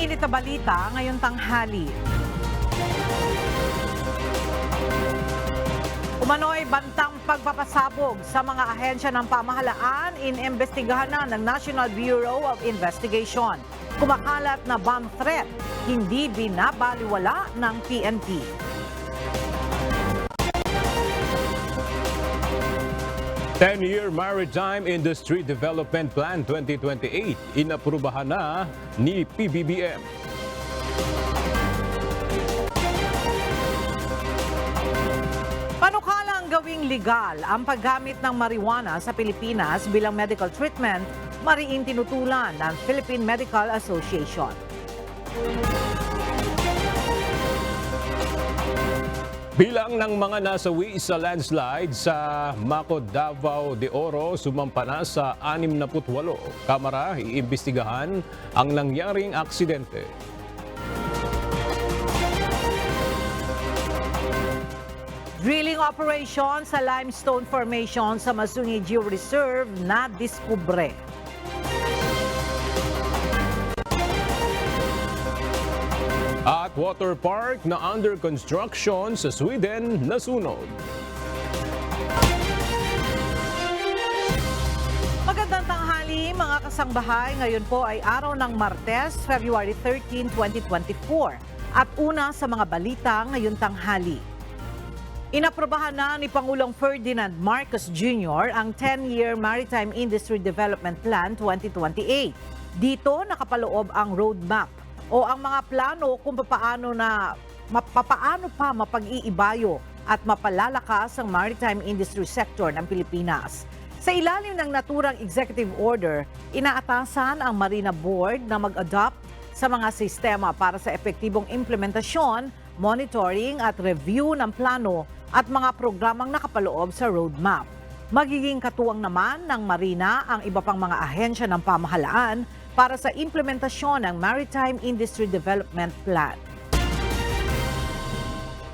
mainit na balita ngayong tanghali. Umano'y bantang pagpapasabog sa mga ahensya ng pamahalaan inimbestigahan na ng National Bureau of Investigation. Kumakalat na bomb threat, hindi binabaliwala ng PNP. Ten-year Maritime Industry Development Plan 2028 inaprubahan na ni PBBM. Panukalang gawing legal ang paggamit ng marijuana sa Pilipinas bilang medical treatment, mariing tinutulan ng Philippine Medical Association. Bilang ng mga nasawi sa landslide sa Maco Davao de Oro sumampa na sa 68. Kamara iimbestigahan ang nangyaring aksidente. Drilling operation sa limestone formation sa Masungi Georeserve na diskubre. At water park na under construction sa Sweden nasunog. Magandang tanghali mga kasangbahay. Ngayon po ay araw ng Martes, February 13, 2024. At una sa mga balita ngayong tanghali. Inaprobahan na ni Pangulong Ferdinand Marcos Jr. ang 10-year Maritime Industry Development Plan 2028. Dito nakapaloob ang roadmap o ang mga plano kung papaano pa mapag-iibayo at mapalalakas ang maritime industry sector ng Pilipinas. Sa ilalim ng naturang executive order, inaatasan ang Marina Board na mag-adopt sa mga sistema para sa epektibong implementasyon, monitoring at review ng plano at mga programang nakapaloob sa roadmap. Magiging katuwang naman ng Marina ang iba pang mga ahensya ng pamahalaan para sa implementasyon ng Maritime Industry Development Plan.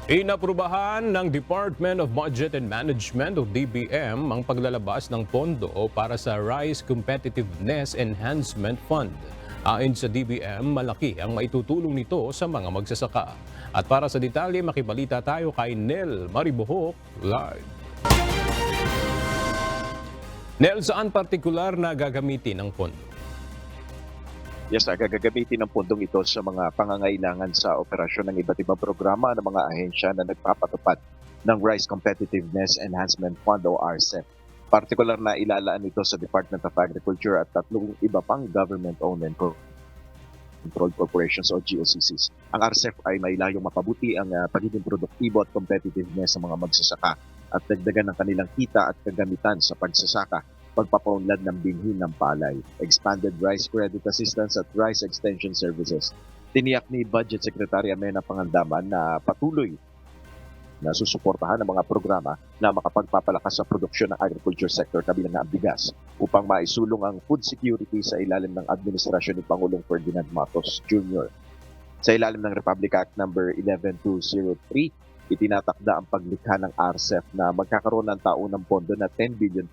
Inaprubahan ng Department of Budget and Management o DBM ang paglalabas ng pondo para sa Rice Competitiveness Enhancement Fund. Ayon sa DBM, malaki ang maitutulong nito sa mga magsasaka. At para sa detalye, makibalita tayo kay Nel Maribohok live. Nel, saan partikular na gagamitin ang pondo? Yes, gagamitin ng pundong ito sa mga pangangailangan sa operasyon ng iba't ibang programa ng mga ahensya na nagpapatupad ng Rice Competitiveness Enhancement Fund o RCEP. Partikular na ilalaan ito sa Department of Agriculture at 3 iba pang government-owned and controlled corporations o GOCCs. Ang RCEP ay may layong mapabuti ang pagiging produktibo at competitiveness sa mga magsasaka at dagdagan ng kanilang kita at kagamitan sa pagsasaka, pagpapaunlad ng binhi ng palay, expanded rice credit assistance at rice extension services. Tiniyak ni Budget Secretary Amenah Pangandaman na patuloy na susuportahan ng mga programa na makapagpapalakas sa produksyon ng agriculture sector kabilang na ang bigas upang maisulong ang food security sa ilalim ng administrasyon ni Pangulong Ferdinand Marcos Jr. Sa ilalim ng Republic Act No. 11203, itinatakda ang paglikha ng RCEP na magkakaroon ng taunang pondo na 10 billion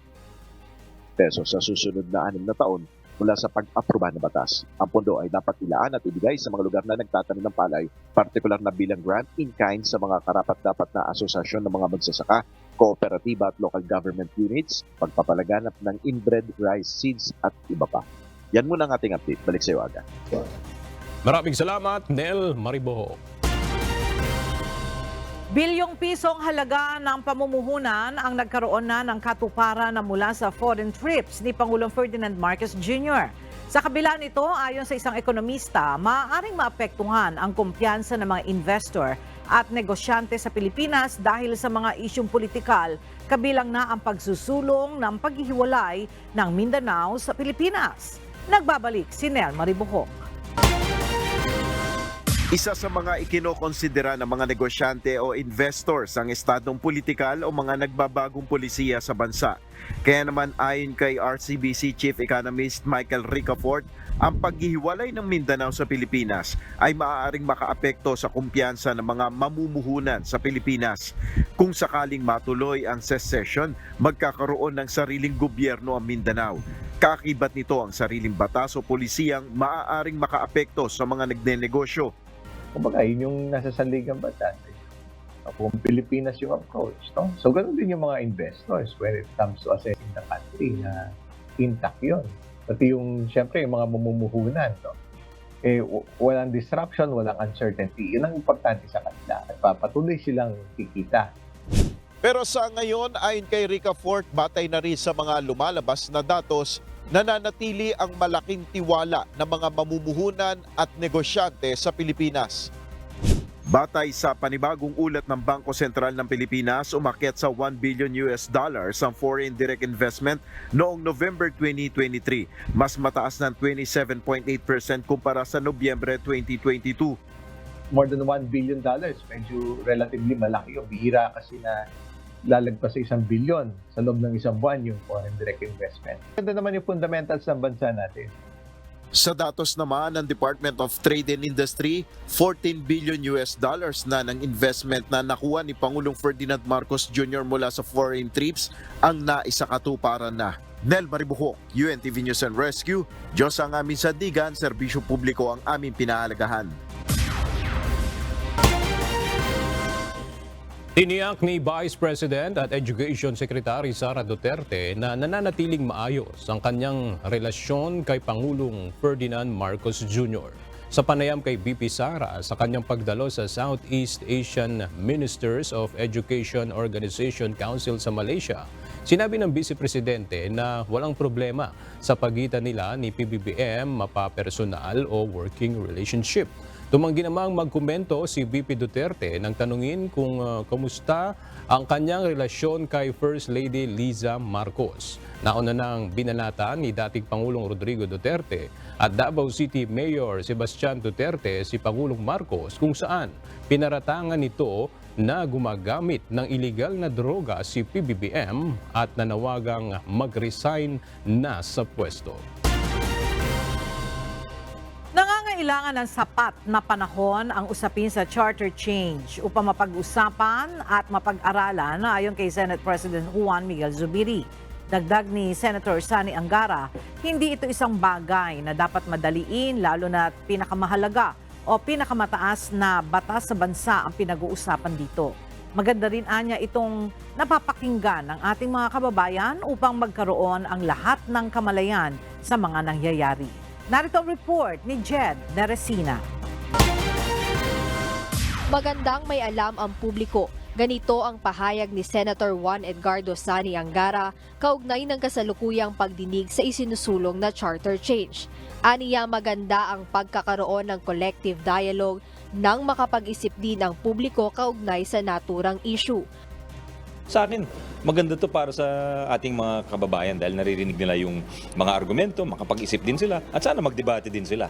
pesos sa susunod na 6 na taon mula sa pag-aproba ng batas. Ang pondo ay dapat ilaan at ibigay sa mga lugar na nagtatanim ng palay, partikular na bilang grant in kind sa mga karapat-dapat na asosasyon ng mga magsasaka, kooperatiba at local government units, pagpapalaganap ng inbred rice seeds at iba pa. Yan muna ang ating update. Balik sa iyo, Aga. Maraming salamat, Nel Maribohok. Bilyong pisong halaga ng pamumuhunan ang nagkaroon na ng katuparan na mula sa foreign trips ni Pangulong Ferdinand Marcos Jr. Sa kabila nito, ayon sa isang ekonomista, maaaring maapektuhan ang kumpiyansa ng mga investor at negosyante sa Pilipinas dahil sa mga isyung politikal, kabilang na ang pagsusulong ng paghihiwalay ng Mindanao sa Pilipinas. Nagbabalik si Nel Maribohok. Isa sa mga ikinokonsidera ng mga negosyante o investors ang estadong politikal o mga nagbabagong polisiya sa bansa. Kaya naman ayon kay RCBC Chief Economist Michael Ricafort, ang paghihiwalay ng Mindanao sa Pilipinas ay maaaring makaapekto sa kumpiyansa ng mga mamumuhunan sa Pilipinas. Kung sakaling matuloy ang secession, magkakaroon ng sariling gobyerno ang Mindanao. Kaakibat nito ang sariling batas o polisiyang maaaring makaapekto sa mga nagnenegosyo. Kumbaga, yun yung nasa sanligang batas. Kung Pilipinas yung approach, no? So, ganun din yung mga investors when it comes to assessing the country na intact yun. Pati yung, syempre, yung mga mamumuhunan, no? Walang disruption, walang uncertainty. Yun ang importante sa kanila. At papatuloy silang kikita. Pero sa ngayon, ayon kay Rica Fort, batay na rin sa mga lumalabas na datos, nananatili ang malaking tiwala ng mga mamumuhunan at negosyante sa Pilipinas. Batay sa panibagong ulat ng Bangko Sentral ng Pilipinas, umakyat sa $1 billion ang foreign direct investment noong November 2023, mas mataas ng 27.8% kumpara sa Nobyembre 2022. More than $1 billion, medyo relatively malaki yung bihira kasi na lalagpas sa 1 billion sa loob ng isang buwan yung foreign direct investment. Ganda naman yung fundamentals ng bansa natin. Sa datos naman ng Department of Trade and Industry, $14 billion na ng investment na nakuha ni Pangulong Ferdinand Marcos Jr. mula sa foreign trips ang naisakatuparan na. Nel Maribuhok, UNTV News and Rescue, Diyos ang aming sandigan, serbisyo publiko ang aming pinahalagahan. Tiniyak ni Vice President at Education Secretary Sara Duterte na nananatiling maayos ang kanyang relasyon kay Pangulong Ferdinand Marcos Jr. Sa panayam kay VP Sara sa kanyang pagdalo sa Southeast Asian Ministers of Education Organization Council sa Malaysia, sinabi ng Vice Presidente na walang problema sa pagitan nila ni PBBM mapapersonal o working relationship. Tumanggi namang magkomento si VP Duterte nang tanungin kung kamusta ang kanyang relasyon kay First Lady Liza Marcos. Nauna nang binanata ni dating Pangulong Rodrigo Duterte at Davao City Mayor Sebastian Duterte si Pangulong Marcos kung saan pinaratangan nito na gumagamit ng iligal na droga si PBBM at nanawagang mag-resign na sa pwesto. Nangangailangan ng sapat na panahon ang usapin sa charter change upang mapag-usapan at mapag-aralan ayon kay Senate President Juan Miguel Zubiri. Dagdag ni Senator Sani Angara, hindi ito isang bagay na dapat madaliin lalo na pinakamahalaga o pinakamataas na batas sa bansa ang pinag-uusapan dito. Maganda rin anya itong napapakinggan ng ating mga kababayan upang magkaroon ang lahat ng kamalayan sa mga nangyayari. Narito ang report ni Jed Neresina. Magandang may alam ang publiko. Ganito ang pahayag ni Senator Juan Edgardo Sani Angara kaugnay ng kasalukuyang pagdinig sa isinusulong na charter change. Aniya maganda ang pagkakaroon ng collective dialogue nang makapag-isip din ang publiko kaugnay sa naturang issue. Sa akin, maganda to para sa ating mga kababayan dahil naririnig nila yung mga argumento, makapag-isip din sila at sana magdebate din sila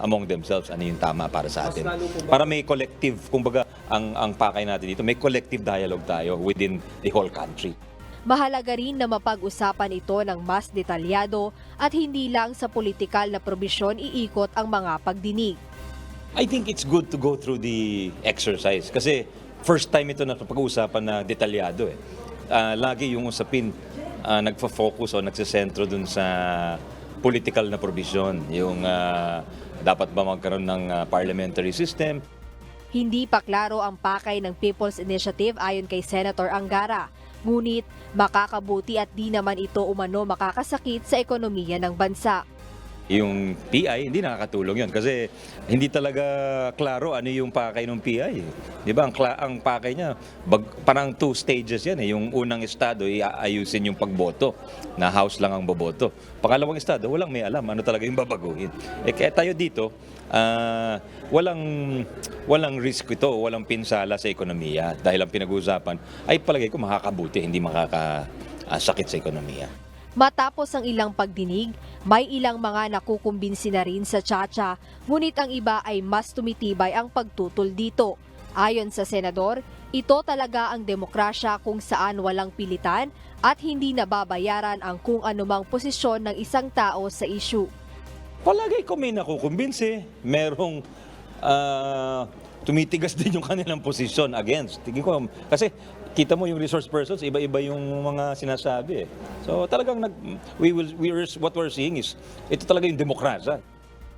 among themselves ano yung tama para sa atin. Para may collective, kumbaga ang pakay natin dito, may collective dialogue tayo within the whole country. Mahalaga rin na mapag-usapan ito ng mas detalyado at hindi lang sa politikal na probisyon iikot ang mga pagdinig. I think it's good to go through the exercise kasi first time ito na pag-uusapan na detalyado eh. Lagi yung usapin nagfo-focus o nagsisentro dun sa political na provision. Yung dapat ba magkaroon ng parliamentary system. Hindi pa klaro ang pakay ng People's Initiative ayon kay Senator Angara. Ngunit makakabuti at di naman ito umano makakasakit sa ekonomiya ng bansa. Yung PI, hindi nakakatulong yun kasi hindi talaga klaro ano yung pakay ng PI. Di ba? Ang pakay niya, parang 2 stages yan eh. Yung unang estado, iayusin yung pagboto na House lang ang boboto. Pangalawang estado, walang may alam ano talaga yung babaguhin. Kaya tayo dito, walang risk ito, walang pinsala sa ekonomiya dahil ang pinag-uusapan ay palagay ko makakabuti, hindi makakasakit sa ekonomiya. Matapos ang ilang pagdinig, may ilang mga nakukumbinsi na rin sa Chacha, ngunit ang iba ay mas tumitibay ang pagtutol dito. Ayon sa senador, ito talaga ang demokrasya kung saan walang pilitan at hindi nababayaran ang kung anumang posisyon ng isang tao sa issue. Palagay ko may nakukumbinsi, merong tumitigas din yung kanilang posisyon against. Tingin ko, kasi kita mo yung resource persons, iba-iba yung mga sinasabi eh. So talagang what we're seeing is, ito talaga yung demokrasya.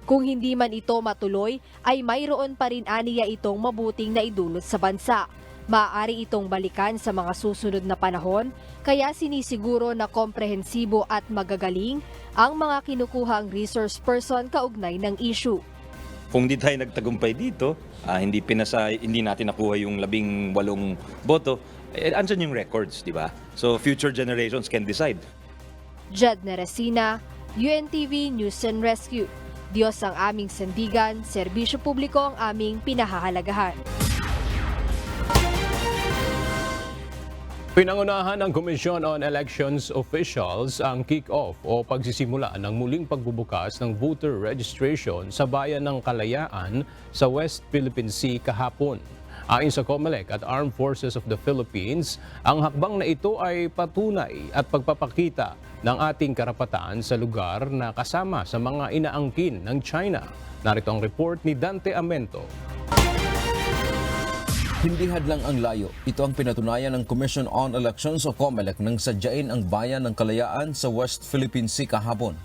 Kung hindi man ito matuloy, ay mayroon pa rin aniya itong mabuting naidulot sa bansa. Maaari itong balikan sa mga susunod na panahon, kaya sinisiguro na komprehensibo at magagaling ang mga kinukuhang resource person kaugnay ng issue. Kung di tayo nagtagumpay dito, hindi natin nakuha yung 18 boto, andyan yung records, di ba? So future generations can decide. Jed Neresina, UNTV News and Rescue. Diyos ang aming sandigan, serbisyo publiko ang aming pinahahalagahan. Pinangunahan ng Commission on Elections officials ang kick-off o pagsisimula ng muling pagbubukas ng voter registration sa bayan ng Kalayaan sa West Philippine Sea kahapon. Ayon sa COMELEC at Armed Forces of the Philippines, ang hakbang na ito ay patunay at pagpapakita ng ating karapatan sa lugar na kasama sa mga inaangkin ng China. Narito ang report ni Dante Amento. Hindi hadlang ang layo. Ito ang pinatunayan ng Commission on Elections o COMELEC nang sadyain ang bayan ng Kalayaan sa West Philippine Sea kahapon.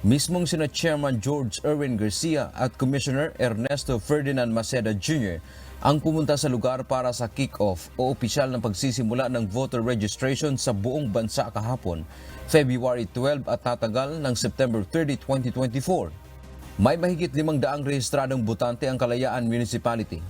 Mismong sina Chairman George Erwin Garcia at Commissioner Ernesto Ferdinand Maceda Jr. ang pumunta sa lugar para sa kick-off o opisyal ng pagsisimula ng voter registration sa buong bansa kahapon, February 12 at tatagal ng September 30, 2024. May mahigit 500 rehistradong botante ang Kalayaan Municipality.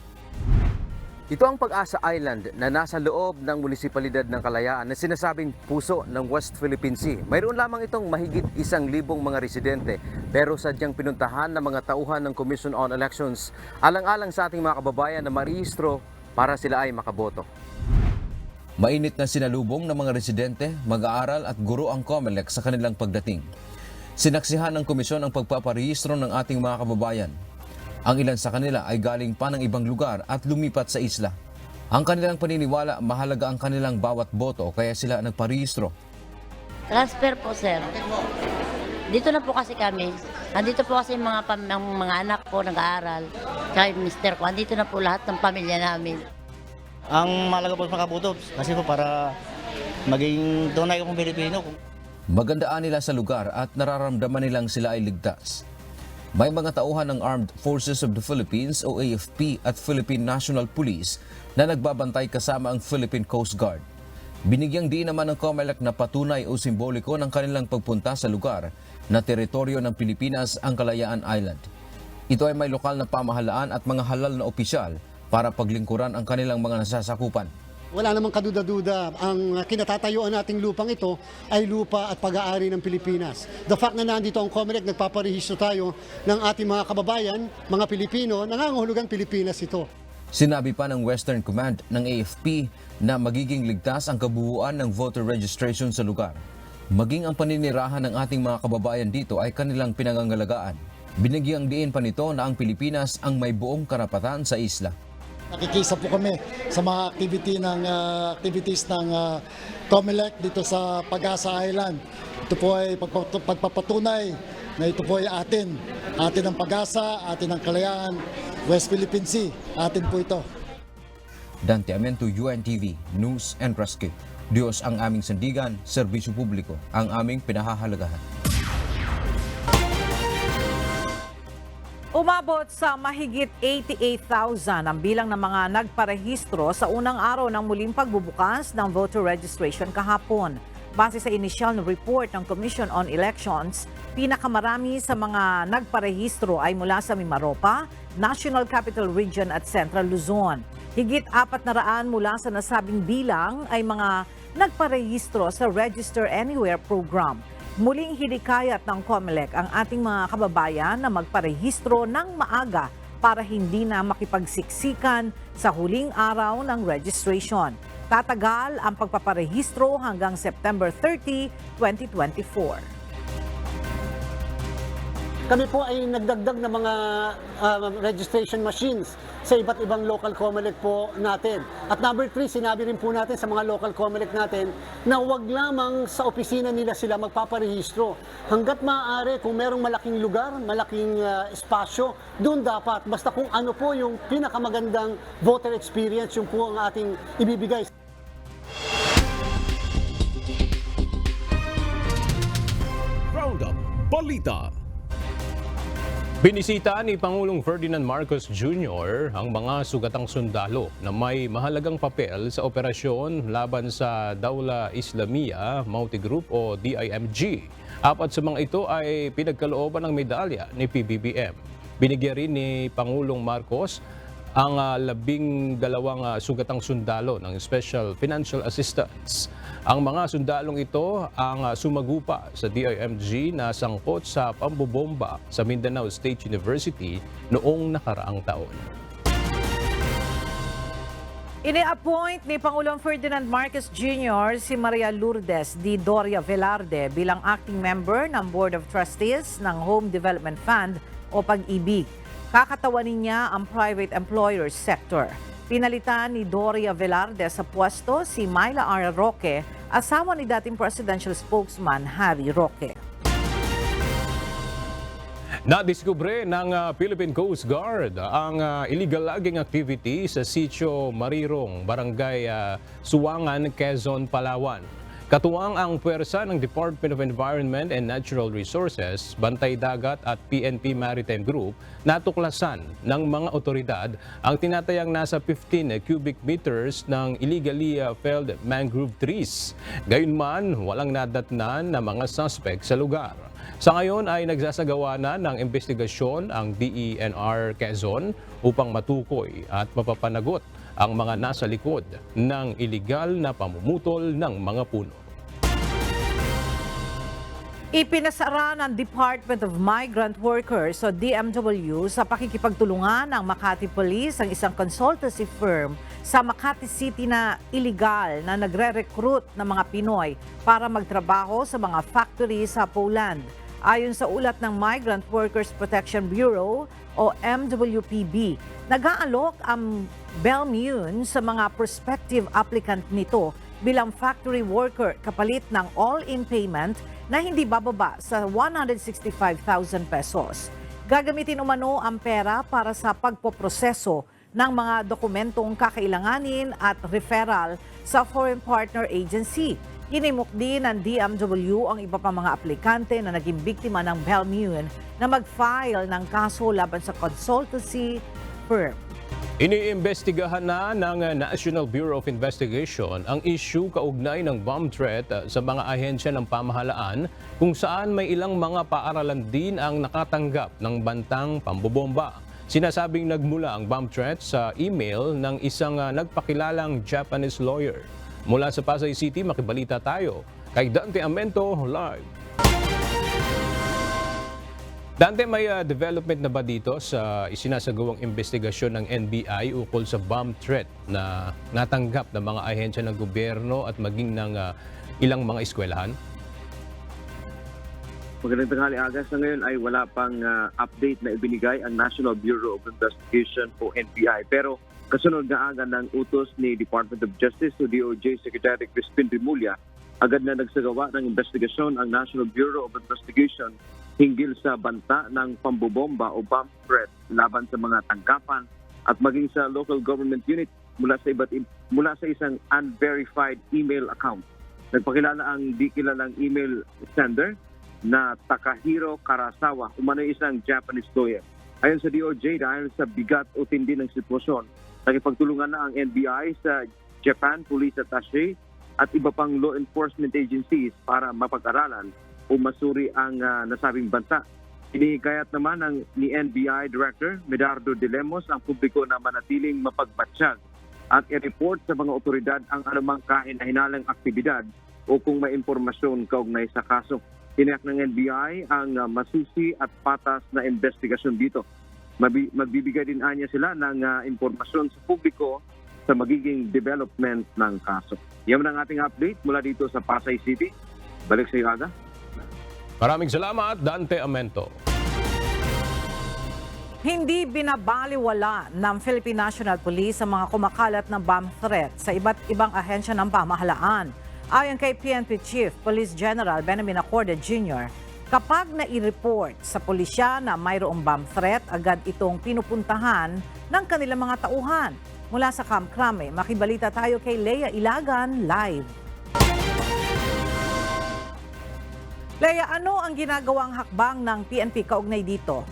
Ito ang Pag-asa Island na nasa loob ng munisipalidad ng Kalayaan na sinasabing puso ng West Philippine Sea. Mayroon lamang itong mahigit 1,000 mga residente pero sadyang pinuntahan ng mga tauhan ng Commission on Elections alang-alang sa ating mga kababayan na marehistro para sila ay makaboto. Mainit na sinalubong ng mga residente, mag-aaral at guro ang COMELEC sa kanilang pagdating. Sinaksihan ng komisyon ang pagpaparehistro ng ating mga kababayan. Ang ilan sa kanila ay galing pa ng ibang lugar at lumipat sa isla. Ang kanilang paniniwala, mahalaga ang kanilang bawat boto kaya sila nagparehistro. Transfer po, sir. Dito na po kasi kami. Andito po kasi mga anak ko nag-aaral. Kaya yung mister ko, andito na po lahat ng pamilya namin. Ang mahalaga po makaboto kasi po para maging tunay akong Pilipino. Magandaan nila sa lugar at nararamdaman nilang sila ay ligtas. May mga tauhan ng Armed Forces of the Philippines o AFP at Philippine National Police na nagbabantay kasama ang Philippine Coast Guard. Binigyang diin naman ng COMELEC na patunay o simboliko ng kanilang pagpunta sa lugar na teritoryo ng Pilipinas ang Kalayaan Island. Ito ay may lokal na pamahalaan at mga halal na opisyal para paglingkuran ang kanilang mga nasasakupan. Wala namang kaduda-duda, ang kinatatayuan nating lupang ito ay lupa at pag-aari ng Pilipinas. The fact na nandito ang COMELEC, nagpaparehistro tayo ng ating mga kababayan, mga Pilipino, nangangahulugan Pilipinas ito. Sinabi pa ng Western Command ng AFP na magiging ligtas ang kabuuan ng voter registration sa lugar. Maging ang paninirahan ng ating mga kababayan dito ay kanilang pinangangalagaan. Binigyang diin pa nito na ang Pilipinas ang may buong karapatan sa isla. Nakikisa po kami sa mga activities ng COMELEC dito sa Pag-asa Island. Ito po ay pagpapatunay na ito po ay atin ang Pag-asa, atin ang Kalayaan, West Philippine Sea, atin po ito. Dante Amento, UNTV, News and Rescue. Diyos ang aming sandigan, serbisyo publiko ang aming pinahahalagahan. Umabot sa mahigit 88,000 ang bilang ng mga nagparehistro sa unang araw ng muling pagbubukas ng voter registration kahapon. Base sa inisyal na report ng Commission on Elections, pinakamarami sa mga nagparehistro ay mula sa Mimaropa, National Capital Region at Central Luzon. Higit 400 mula sa nasabing bilang ay mga nagparehistro sa Register Anywhere program. Muling hinikayat ng COMELEC ang ating mga kababayan na magparehistro ng maaga para hindi na makipagsiksikan sa huling araw ng registration. Tatagal ang pagpaparehistro hanggang September 30, 2024. Kami po ay nagdagdag ng mga registration machines sa iba't ibang local COMELEC po natin. At number 3, sinabi rin po natin sa mga local COMELEC natin na huwag lamang sa opisina nila sila magpaparehistro. Hanggat maaari, kung merong malaking lugar, malaking espasyo, doon dapat. Basta kung ano po yung pinakamagandang voter experience, yung po ang ating ibibigay. Roundup Balita. Binisita ni Pangulong Ferdinand Marcos Jr. ang mga sugatang sundalo na may mahalagang papel sa operasyon laban sa Dawla Islamiyah Mauti Group o DIMG. 4 sa mga ito ay pinagkalooban ng medalya ni PBBM. Binigyan rin ni Pangulong Marcos ang 12 sugatang sundalo ng Special Financial Assistance. Ang mga sundalong ito ang sumagupa sa DIMG na sangkot sa pambobomba sa Mindanao State University noong nakaraang taon. Ini-appoint ni Pangulong Ferdinand Marcos Jr. si Maria Lourdes D. Doria Velarde bilang acting member ng Board of Trustees ng Home Development Fund o Pag-ibig. Kakatawanin niya ang private employer sector. Pinalitan ni Doria Velarde sa pwesto si Myla R. Roque, asawa ni dating presidential spokesman Harry Roque. Nadiskubre ng Philippine Coast Guard ang illegal logging activity sa Sitio Marirong, Barangay Suwangan, Quezon, Palawan. Katuwang ang puwersa ng Department of Environment and Natural Resources, Bantay Dagat at PNP Maritime Group, natuklasan ng mga otoridad ang tinatayang nasa 15 cubic meters ng illegally felled mangrove trees. Gayunman, walang nadatnan na mga suspect sa lugar. Sa ngayon ay nagsasagawa na ng investigasyon ang DENR Quezon upang matukoy at mapapanagot ang mga nasa likod ng iligal na pamumutol ng mga puno. Ipinasara ng Department of Migrant Workers o DMW sa pakikipagtulungan ng Makati Police ang isang consultancy firm sa Makati City na iligal na nagre-recruit ng mga Pinoy para magtrabaho sa mga factory sa Poland. Ayon sa ulat ng Migrant Workers Protection Bureau o MWPB, nag-aalok ang Belmune sa mga prospective applicant nito bilang factory worker kapalit ng all-in payment na hindi bababa sa 165,000 pesos. Gagamitin umano ang pera para sa pagpoproseso ng mga dokumentong kakailanganin at referral sa foreign partner agency. Hinimok din ng DMW ang iba pang mga aplikante na naging biktima ng Belmune na mag-file ng kaso laban sa consultancy firm. Iniimbestigahan na ng National Bureau of Investigation ang issue kaugnay ng bomb threat sa mga ahensya ng pamahalaan kung saan may ilang mga paaralan din ang nakatanggap ng bantang pambobomba. Sinasabing nagmula ang bomb threat sa email ng isang nagpakilalang Japanese lawyer. Mula sa Pasay City, makibalita tayo kay Dante Amento live. Dante, may development na ba dito sa isinasagawang investigasyon ng NBI ukol sa bomb threat na natanggap ng mga ahensya ng gobyerno at maging ng ilang mga eskwelahan? Magandang tanghali, Aga. Sa ngayon ay wala pang update na ibinigay ang National Bureau of Investigation o NBI. Pero kasunod na aga ng utos ni Department of Justice to DOJ Secretary Crispin Rimulya, agad na nagsagawa ng investigasyon ang National Bureau of Investigation hinggil sa banta ng pambobomba o bomb threat laban sa mga tangkapan at maging sa local government unit mula sa isang unverified email account. Nagpakilala ang di kilalang email sender na Takahiro Karasawa, umano'y isang Japanese lawyer. Ayon sa DOJ, dahil sa bigat o tindi ng sitwasyon, nakipagtulungan na ang NBI sa Japan Police Attaché at iba pang law enforcement agencies para mapag-aralan o masuri ang nasabing banta. Inihikayat naman ni NBI Director Medardo de Lemos ang publiko na manatiling mapagbatsyag at i-report sa mga otoridad ang anumang kahina-hinalang aktibidad o kung may impormasyon kaugnay sa kaso. Tiniyak ng NBI ang masusi at patas na investigasyon dito. Magbibigay din anya sila ng impormasyon sa publiko sa magiging development ng kaso. Yan ang ating update mula dito sa Pasay City. Balik sa iyo, Aga. Maraming salamat, Dante Amento. Hindi binabaliwala ng Philippine National Police ang mga kumakalat na bomb threat sa iba't ibang ahensya ng pamahalaan. Ayon kay PNP Chief Police General Benjamin Acorde Jr., kapag nai-report sa pulisya na mayroong bomb threat, agad itong pinupuntahan ng kanilang mga tauhan. Mula sa Camp Crame, makibalita tayo kay Lea Ilagan live. Leia, ano ang ginagawang hakbang ng PNP kaugnay dito?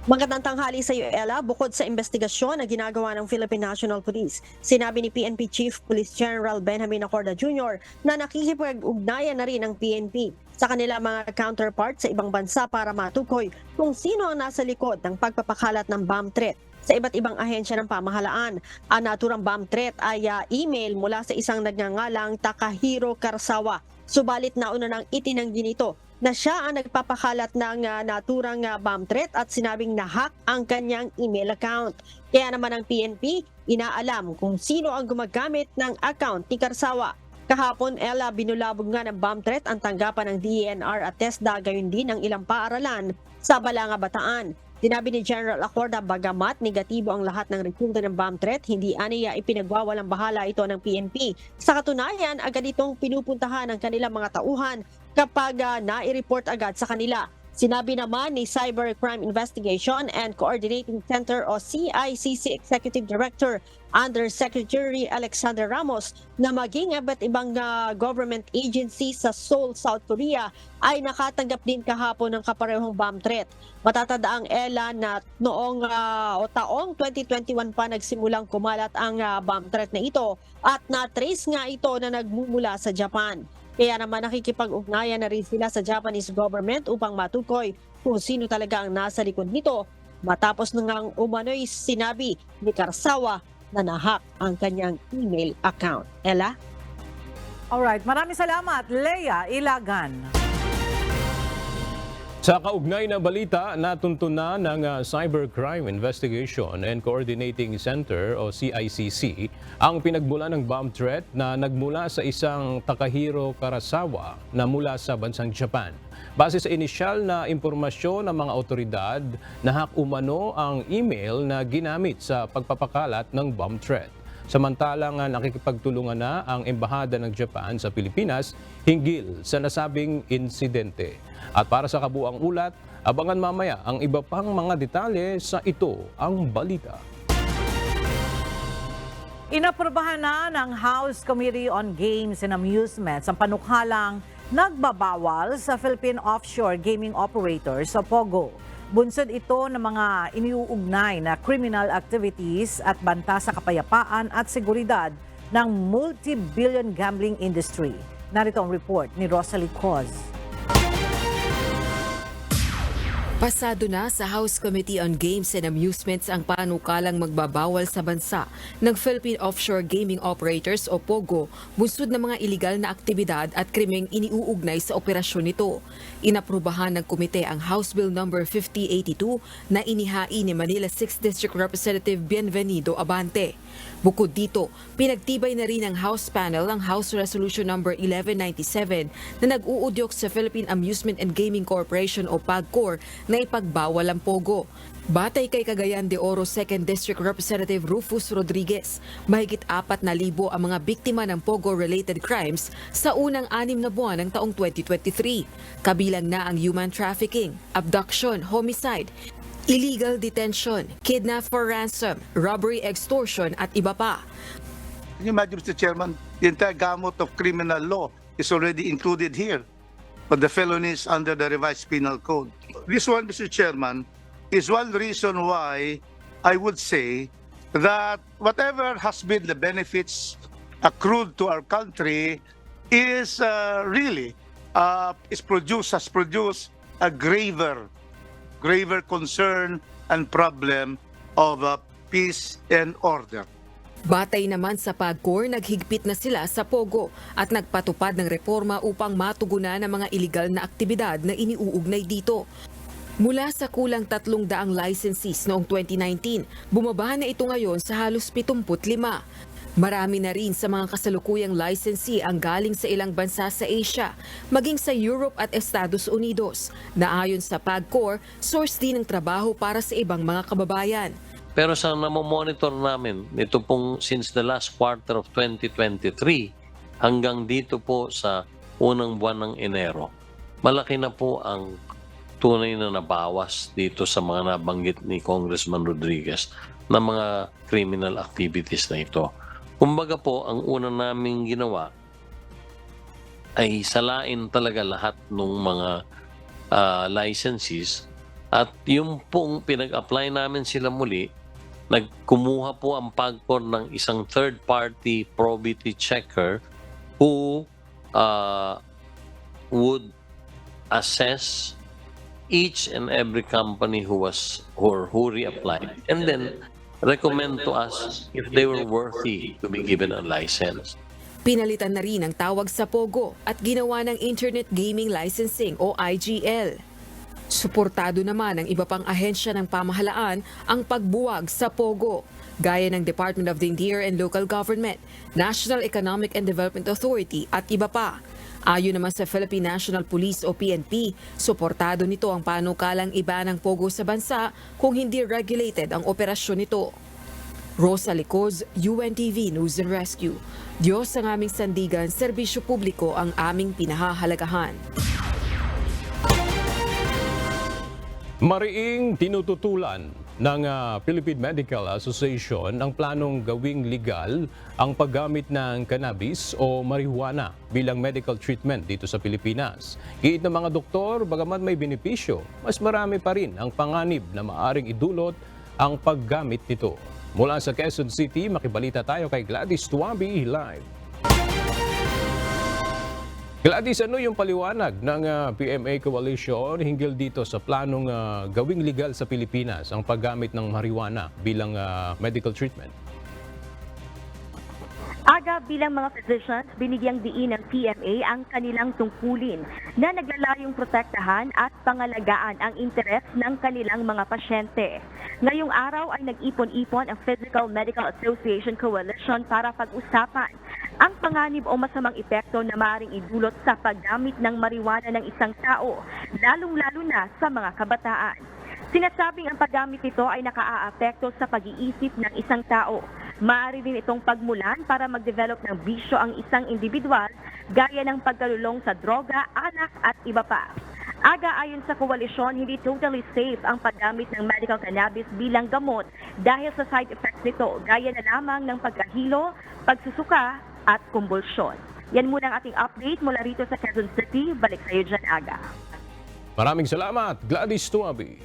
Magandang tanghali sa iyo, Ella. Bukod sa investigasyon na ginagawa ng Philippine National Police, sinabi ni PNP Chief Police General Benjamin Acorda Jr. na nakikipag-ugnayan na rin ang PNP sa kanila mga counterpart sa ibang bansa para matukoy kung sino ang nasa likod ng pagpapakalat ng bomb threat sa iba't ibang ahensya ng pamahalaan. Ang naturang bomb threat ay email mula sa isang nagngangalang Takahiro Karasawa. Subalit nauna nang itinanggi nito na siya ang nagpapakalat ng naturang bomb threat at sinabing na-hack ang kanyang email account. Kaya naman ang PNP, inaalam kung sino ang gumagamit ng account ni Karasawa. Kahapon, Ella, binulabog nga ng bomb threat ang tanggapan ng DENR at TESDA, gayon din ang ilang paaralan sa Balanga, Bataan. Sinabi ni General Acorda, bagamat negatibo ang lahat ng resulta ng bomb threat, hindi aniya ipinagwawalang bahala ito ng PNP. Sa katunayan, agad itong pinupuntahan ng kanilang mga tauhan kapag nai-report agad sa kanila. Sinabi naman ni Cybercrime Investigation and Coordinating Center o CICC Executive Director Undersecretary Alexander Ramos na maging iba't ibang government agency sa Seoul, South Korea ay nakatanggap din kahapon ng kaparehong bomb threat. Matatadaang Ella na noong taong 2021 pa nagsimulang kumalat ang bomb threat na ito at na-trace nga ito na nagmumula sa Japan. Kaya naman nakikipag-ugnayan na rin sila sa Japanese government upang matukoy kung sino talaga ang nasa likod nito matapos nang umano'y sinabi ni Karasawa na nahack ang kanyang email account. Ella? Alright, maraming salamat, Leia Ilagan. Sa kaugnay na balita, natuntuna ng Cybercrime Investigation and Coordinating Center o CICC ang pinagmula ng bomb threat na nagmula sa isang Takahiro Karasawa na mula sa bansang Japan. Base sa inisyal na impormasyon ng mga otoridad, nahak umano ang email na ginamit sa pagpapakalat ng bomb threat. Samantalang nakikipagtulungan na ang Embahada ng Japan sa Pilipinas hinggil sa nasabing insidente. At para sa kabuuang ulat, abangan mamaya ang iba pang mga detalye sa Ito ang Balita. Inaprobahan na ng House Committee on Games and Amusements ang panukalang nagbabawal sa Philippine Offshore Gaming Operators o POGO. Bunsod ito ng mga iniuugnay na criminal activities at banta sa kapayapaan at seguridad ng multi-billion gambling industry. Narito ang report ni Rosalie Coz. Pasado na sa House Committee on Games and Amusements ang panukalang magbabawal sa bansa ng Philippine Offshore Gaming Operators o POGO bunsod ng mga iligal na aktibidad at krimeng iniuugnay sa operasyon nito. Inaprubahan ng komite ang House Bill No. 5082 na inihain ni Manila 6th District Representative Bienvenido Abante. Bukod dito, pinagtibay na rin ng House Panel ang House Resolution No. 1197 na nag-uudyok sa Philippine Amusement and Gaming Corporation o PAGCOR na ipagbawal ang POGO. Batay kay Cagayan de Oro 2nd District Representative Rufus Rodriguez, mahigit 4,000 ang mga biktima ng POGO-related crimes sa unang 6 na buwan ng taong 2023. Kabilang na ang human trafficking, abduction, homicide, illegal detention, kidnap for ransom, robbery, extortion at iba pa. Can you imagine, Mr. Chairman, the entire gamut of criminal law is already included here, but the felonies under the revised penal code. This one, Mr. Chairman, is one reason why I would say that whatever has been the benefits accrued to our country is has produced a graver concern and problem of peace and order. Batay naman sa PAGCOR, naghigpit na sila sa POGO at nagpatupad ng reforma upang matugunan ang mga iligal na aktibidad na iniuugnay dito. Mula sa kulang 300 licensees noong 2019, bumaba na ito ngayon sa halos 75. Marami na rin sa mga kasalukuyang licensee ang galing sa ilang bansa sa Asia, maging sa Europe at Estados Unidos, na ayon sa PAGCOR, source din ng trabaho para sa ibang mga kababayan. Pero sa namomonitor namin, ito pong since the last quarter of 2023 hanggang dito po sa unang buwan ng Enero, malaki na po ang tunay na nabawas dito sa mga nabanggit ni Congressman Rodriguez na mga criminal activities na ito. Kumbaga po, ang una naming ginawa, ay salain talaga lahat ng mga licensees at yung pong pinag-apply namin sila muli, nagkumuha po ang PAGCOR ng isang third-party probity checker who would assess each and every company who reapplied and then recommend to us if they were worthy to be given a license. Pinalitan na rin ang tawag sa POGO at ginawa ng Internet Gaming Licensing o IGL. Suportado naman ng iba pang ahensya ng pamahalaan ang pagbuwag sa POGO, gaya ng Department of the Interior and Local Government, National Economic and Development Authority at iba pa. Ayon naman sa Philippine National Police o PNP, suportado nito ang panukalang iba ng POGO sa bansa kung hindi regulated ang operasyon nito. Rosa Licoz, UNTV News and Rescue. Diyos ang aming sandigan, serbisyo publiko ang aming pinahahalagahan. Mariing tinututulan ng Philippine Medical Association ang planong gawing legal ang paggamit ng cannabis o marijuana bilang medical treatment dito sa Pilipinas. Giit ng mga doktor, bagaman may benepisyo, mas marami pa rin ang panganib na maaring idulot ang paggamit nito. Mula sa Quezon City, makibalita tayo kay Gladys Tuabi live. Gladys, ano yung paliwanag ng PMA Coalition hinggil dito sa planong gawing legal sa Pilipinas ang paggamit ng marijuana bilang medical treatment? Aga, bilang mga physicians, binigyang diin ng PMA ang kanilang tungkulin na naglalayong protektahan at pangalagaan ang interes ng kanilang mga pasyente. Ngayong araw ay nag-ipon-ipon ang Physical Medical Association Coalition para pag-usapan ang panganib o masamang epekto na maaaring idulot sa paggamit ng marijuana ng isang tao, lalong-lalo na sa mga kabataan. Sinasabing ang paggamit nito ay nakaaapekto sa pag-iisip ng isang tao. Maaari din itong pagmulan para mag-develop ng bisyo ang isang individual gaya ng pagkalulong sa droga, alak at iba pa. Aga, ayon sa koalisyon, hindi totally safe ang paggamit ng medical cannabis bilang gamot dahil sa side effects nito gaya na lamang ng pagkahilo, pagsusuka at kumbulsyon. Yan muna ang ating update mula rito sa Quezon City. Balik sa iyo dyan, Aga. Maraming salamat, Gladys Tuabi.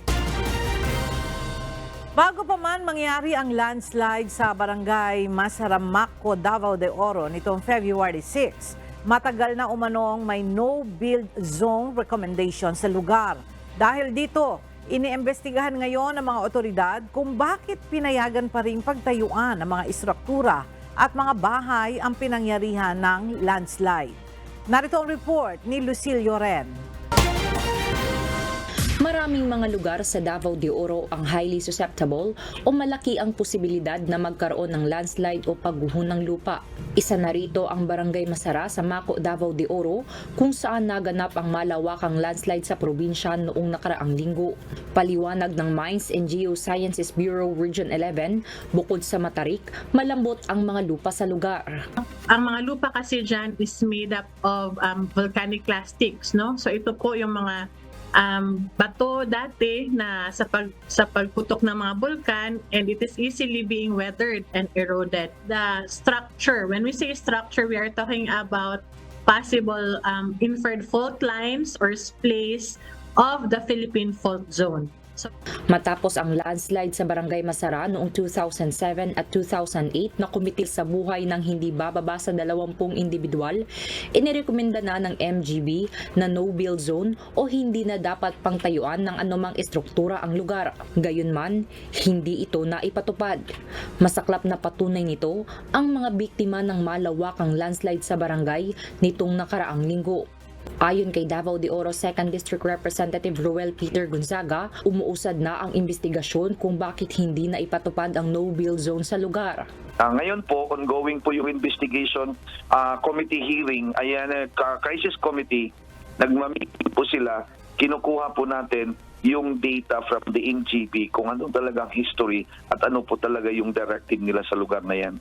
Bago pa man mangyari ang landslide sa barangay Masaramaco, Davao de Oro nitong February 6, matagal na umanong may no-build zone recommendation sa lugar. Dahil dito, iniimbestigahan ngayon ng mga otoridad kung bakit pinayagan pa rin pagtayuan ng mga istruktura at mga bahay ang pinangyarihan ng landslide. Narito ang report ni Lucilio Ren. Maraming mga lugar sa Davao de Oro ang highly susceptible o malaki ang posibilidad na magkaroon ng landslide o pagguho ng lupa. Isa na rito ang Barangay Masara sa Maco, Davao de Oro kung saan naganap ang malawakang landslide sa probinsya noong nakaraang linggo. Paliwanag ng Mines and Geosciences Bureau Region 11, bukod sa matarik, malambot ang mga lupa sa lugar. Ang mga lupa kasi dyan is made up of volcanic plastics, no? So ito po yung mga bato dati na sa pagputok ng mga bulkan, and it is easily being weathered and eroded. The structure, when we say structure, we are talking about possible inferred fault lines or splays of the Philippine Fault Zone. Matapos ang landslide sa Barangay Masara noong 2007 at 2008 na kumitil sa buhay ng hindi bababa sa 20 individual, inirekomenda na ng MGB na no-build zone o hindi na dapat pangtayuan ng anumang estruktura ang lugar. Gayunman, hindi ito naipatupad. Masaklap na patunay nito ang mga biktima ng malawakang landslide sa barangay nitong nakaraang linggo. Ayon kay Davao de Oro 2nd District Representative Roel Peter Gonzaga, umuusad na ang investigasyon kung bakit hindi na ipatupad ang no-build zone sa lugar. Ngayon po, ongoing po yung investigation committee hearing. Ayan, crisis committee, nagmamit po sila, kinukuha po natin yung data from the NGB kung ano talagang history at ano po talaga yung directive nila sa lugar na yan.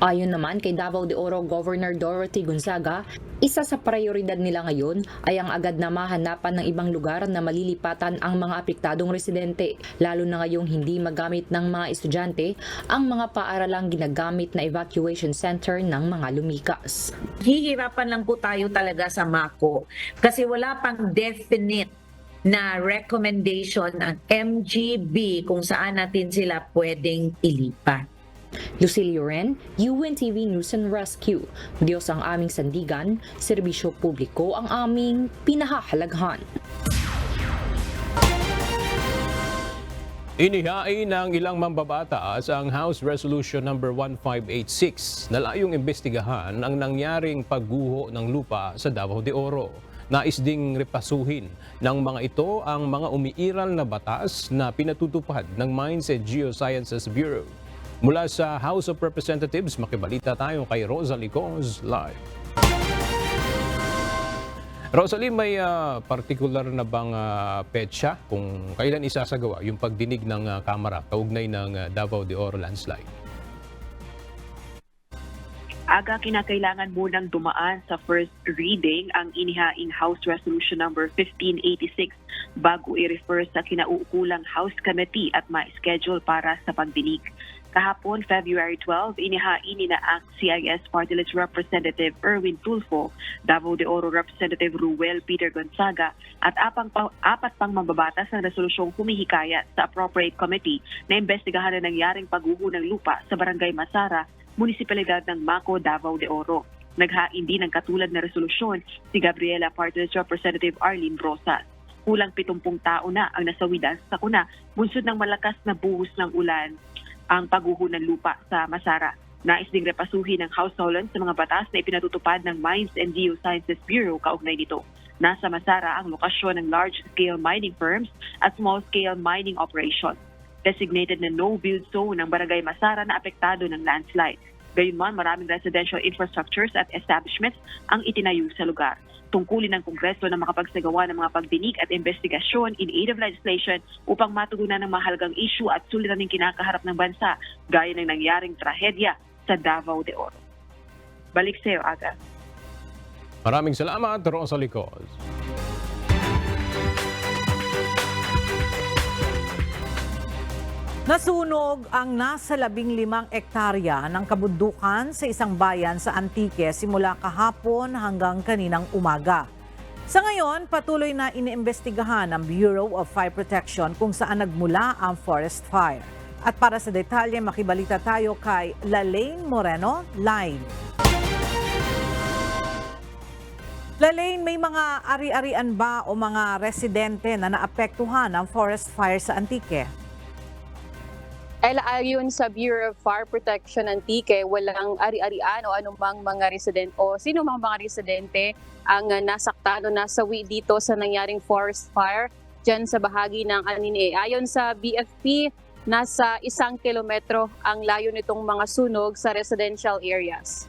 Ayon naman kay Davao de Oro Governor Dorothy Gonzaga, isa sa prioridad nila ngayon ay ang agad na mahanapan ng ibang lugar na malilipatan ang mga apektadong residente, lalo na ngayong hindi magamit ng mga estudyante ang mga paaralang ginagamit na evacuation center ng mga lumikas. Hihirapan lang po tayo talaga sa MACO kasi wala pang definite na recommendation ang MGB kung saan natin sila pwedeng ilipat. Lucilio Ren, UNTV News and Rescue. Diyos ang aming sandigan, serbisyo publiko ang aming pinahahalaghan. Inihain ng ilang mambabatas ang House Resolution number 1586 na layong imbestigahan ang nangyaring pagguho ng lupa sa Davao de Oro. Nais ding repasuhin ng mga ito ang mga umiiral na batas na pinatutupad ng Mines and Geosciences Bureau. Mula sa House of Representatives, makibalita tayo kay Rosalie Coz live. Rosalie, may particular na bang petsa kung kailan isasagawa yung pagdinig ng Kamara kaugnay ng Davao de Oro landslide? Aga kinakailangan munang dumaan sa first reading ang inihaing House Resolution number 1586 bago i-refer sa kinauukulang House Committee at ma-schedule para sa pagdinig. Kahapon, February 12, inihain ni na ACT-CIS Party List Representative Erwin Tulfo, Davao de Oro Representative Ruel Peter Gonzaga at apat pang mambabatas ng resolusyong humihikayat sa Appropriate Committee na imbestigahan na nangyaring pagguho ng lupa sa Barangay Masara, Munisipalidad ng Maco, Davao de Oro. Naghain din ng katulad na resolusyon si Gabriela Party List Representative Arlene Rosas. Kulang 70 tao na ang nasawidan sa sakuna bunsod ng malakas na buhos ng ulan ang pagguho ng lupa sa Masara. Nais ding repasuhin ng House Solon sa mga batas na ipinatutupad ng Mines and Geosciences Bureau kaugnay nito. Nasa Masara ang lokasyon ng large-scale mining firms at small-scale mining operations. Designated na no-build zone ng Barangay Masara na apektado ng landslide. Gayunman, maraming residential infrastructures at establishments ang itinayo sa lugar. Tungkulin ng Kongreso na makapagsagawa ng mga pagdinig at investigasyon in aid of legislation upang matugunan ng mahalagang issue at suliraning kinakaharap ng bansa gaya ng nangyaring trahedya sa Davao de Oro. Balik sa iyo, Aga. Maraming salamat, Rosalie Coz. Nasunog ang nasa 15 ektarya ng kabundukan sa isang bayan sa Antique simula kahapon hanggang kaninang umaga. Sa ngayon, patuloy na iniimbestigahan ng Bureau of Fire Protection kung saan nagmula ang forest fire. At para sa detalye, makibalita tayo kay Lalaine Moreno live. Lalaine, may mga ari-arian ba o mga residente na naapektuhan ng forest fire sa Antique? Ayon sa Bureau of Fire Protection Antique, walang ari-arian o anumang mga residente o sino mang mga residente ang nasaktan o nasawi dito sa nangyaring forest fire dyan sa bahagi ng Anine. Ayon sa BFP, nasa 1 kilometro ang layo nitong mga sunog sa residential areas.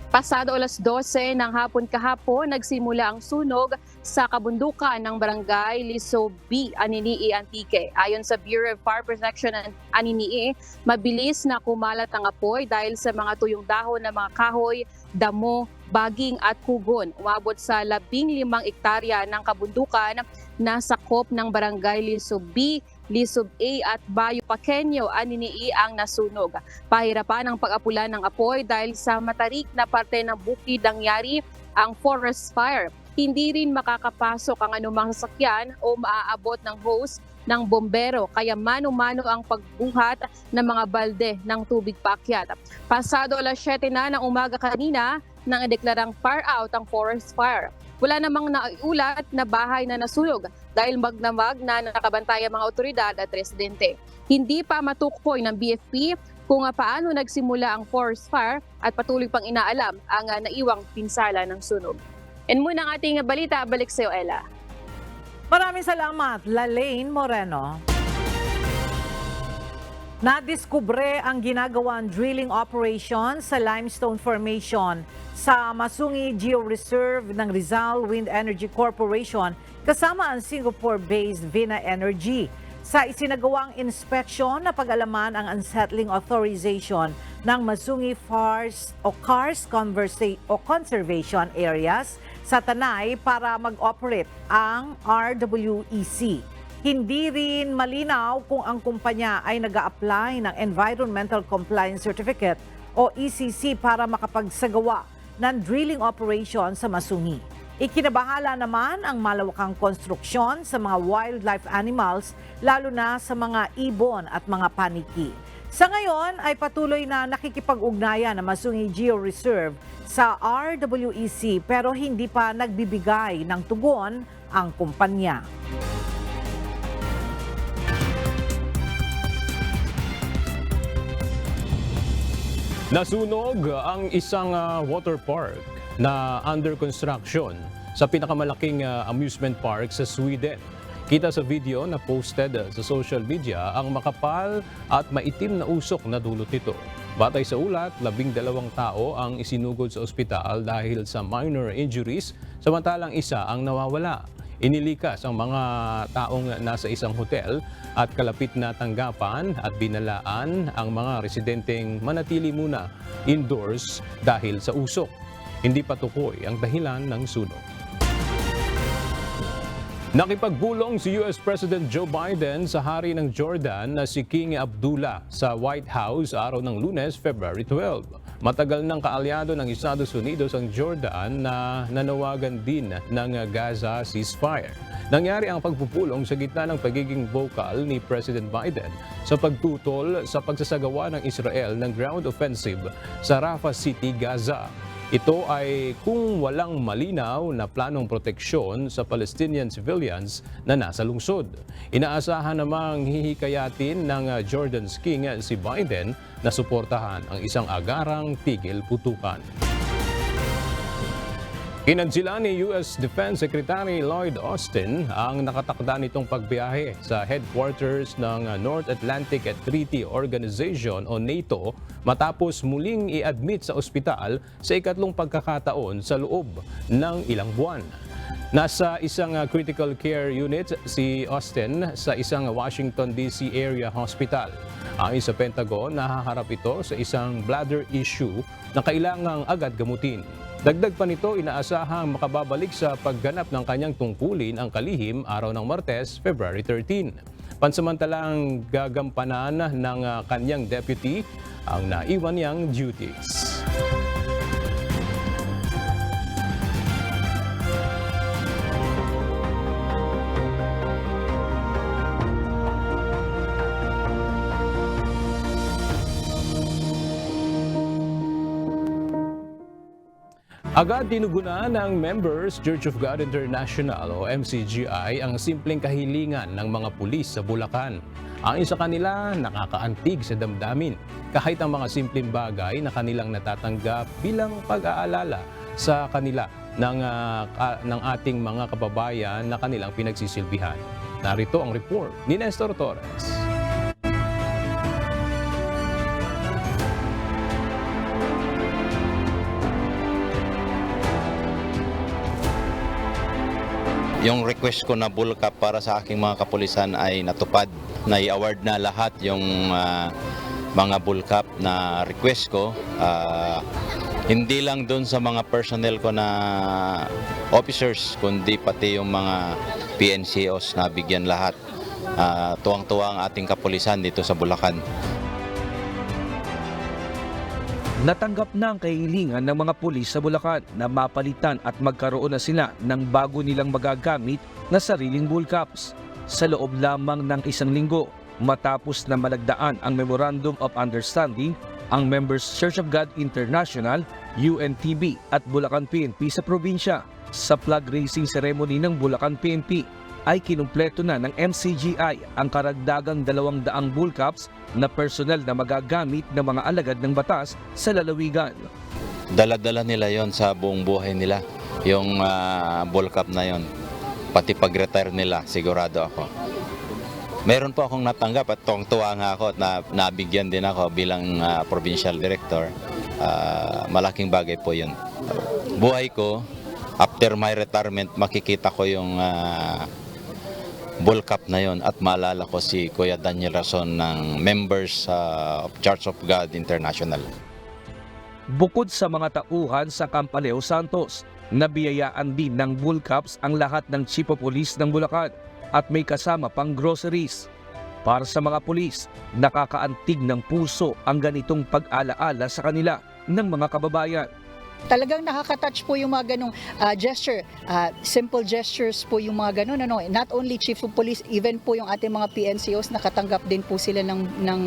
Pasado alas 12 ng hapon kahapon, nagsimula ang sunog sa kabundukan ng Barangay Liso B, Aninii, Antique. Ayon sa Bureau of Fire Protection Aninii, mabilis na kumalat ang apoy dahil sa mga tuyong dahon ng mga kahoy, damo, baging at kugon. Umabot sa 15 ektarya ng kabundukan na sakop ng Barangay Liso B, Lisob A at Bayo Paqueño, Aninii ang nasunog. Pahirapan ang pag-apula ng apoy dahil sa matarik na parte ng bukid nangyari ang forest fire. Hindi rin makakapasok ang anumang sasakyan o maaabot ng hose ng bombero, kaya mano-mano ang pagbuhat ng mga balde ng tubig paakyat. Pasado alas 7 na ng umaga kanina nang ideklarang fire out ang forest fire. Wala namang naiulat na bahay na nasunog dahil magdamag na nakabantay ang mga otoridad at residente. Hindi pa matukoy ng BFP kung paano nagsimula ang forest fire at patuloy pang inaalam ang naiwang pinsala ng sunog. And muna ang ating balita, balik sa iyo, Ella. Maraming salamat, Lalaine Moreno. Nadiskubre ang ginagawang drilling operation sa limestone formation sa Masungi Georeserve ng Rizal Wind Energy Corporation kasama ang Singapore-based Vina Energy. Sa isinagawang inspeksyon na pag-alaman ang unsettling authorization ng Masungi Cars Conservation Areas sa Tanay para mag-operate ang RWEC. Hindi rin malinaw kung ang kumpanya ay nag-a-apply ng Environmental Compliance Certificate o ECC para makapagsagawa ng drilling operation sa Masungi. Ikinabahala naman ang malawakang konstruksyon sa mga wildlife animals, lalo na sa mga ibon at mga paniki. Sa ngayon ay patuloy na nakikipag-ugnayan ang Masungi Geo Reserve sa RWEC pero hindi pa nagbibigay ng tugon ang kumpanya. Nasunog ang isang water park na under construction sa pinakamalaking amusement park sa Sweden. Kita sa video na posted sa social media ang makapal at maitim na usok na dulot nito. Batay sa ulat, 12 tao ang isinugod sa ospital dahil sa minor injuries, samantalang isa ang nawawala. Inilikas ang mga taong nasa isang hotel at kalapit na tanggapan at binalaan ang mga residenteng manatili muna indoors dahil sa usok. Hindi pa tukoy ang dahilan ng sunog. Nakipagbulong si US President Joe Biden sa hari ng Jordan na si King Abdullah sa White House araw ng Lunes, February 12. Matagal ng kaalyado ng Estados Unidos ang Jordan na nanawagan din ng Gaza ceasefire. Nangyari ang pagpupulong sa gitna ng pagiging vocal ni President Biden sa pagtutol sa pagsasagawa ng Israel ng ground offensive sa Rafah City, Gaza. Ito ay kung walang malinaw na planong proteksyon sa Palestinian civilians na nasa lungsod. Inaasahan namang hihikayatin ng Jordan's King si Biden na suportahan ang isang agarang tigil putukan. Kinansila ni U.S. Defense Secretary Lloyd Austin ang nakatakda nitong pagbiyahe sa headquarters ng North Atlantic Treaty Organization o NATO matapos muling i-admit sa ospital sa ikatlong pagkakataon sa loob ng ilang buwan. Nasa isang critical care unit si Austin sa isang Washington, D.C. area hospital. Ayon sa Pentagon, nahaharap ito sa isang bladder issue na kailangang agad gamutin. Dagdag pa nito, inaasahang makababalik sa pagganap ng kanyang tungkulin ang kalihim araw ng Martes, February 13. Pansamantalang gagampanan ng kanyang deputy ang naiwan niyang duties. Agad tinugunan ng Members Church of God International o MCGI ang simpleng kahilingan ng mga pulis sa Bulacan. Ayon sa kanila, nakakaantig sa damdamin kahit ang mga simpleng bagay na kanilang natatanggap bilang pag-aalala sa kanila ng ating mga kababayan na kanilang pinagsisilbihan. Narito ang report ni Nestor Torres. Yung request ko na bulkap para sa aking mga kapulisan ay natupad. Na-award na lahat yung mga bulkap na request ko. Hindi lang doon sa mga personnel ko na officers, kundi pati yung mga PNCOs na bigyan lahat. Tuwang-tuwa ang ating kapulisan dito sa Bulacan. Natanggap na ang kahilingan ng mga pulis sa Bulacan na mapalitan at magkaroon na sila ng bago nilang magagamit na sariling bullcaps sa loob lamang ng isang linggo matapos na malagdaan ang Memorandum of Understanding ang Members Church of God International, UNTB at Bulacan PNP sa probinsya. Sa flag raising ceremony ng Bulacan PNP ay kinumpleto na ng MCGI ang karagdagang 200 bullcaps na personal na magagamit ng mga alagad ng batas sa lalawigan. Dala-dala nila yon sa buong buhay nila, yung bullcap na yon. Pati pag-retire nila, sigurado ako. Meron po akong natanggap at tuwang-tuwa nga ako at nabigyan din ako bilang provincial director. Malaking bagay po yun. Buhay ko, after my retirement, makikita ko yung Bull Cup na yon at maalala ko si Kuya Daniel Rason ng members of Church of God International. Bukod sa mga tauhan sa Camp Alejo Santos, nabiyayaan din ng Bull Cups ang lahat ng Chief of Police ng Bulacan at may kasama pang groceries. Para sa mga pulis, nakakaantig ng puso ang ganitong pag-alaala sa kanila ng mga kababayan. Talagang nakaka-touch po yung mga ganong gesture, simple gestures po yung mga ganon. Not only Chief of Police, even po yung ating mga PNCOs, nakatanggap din po sila ng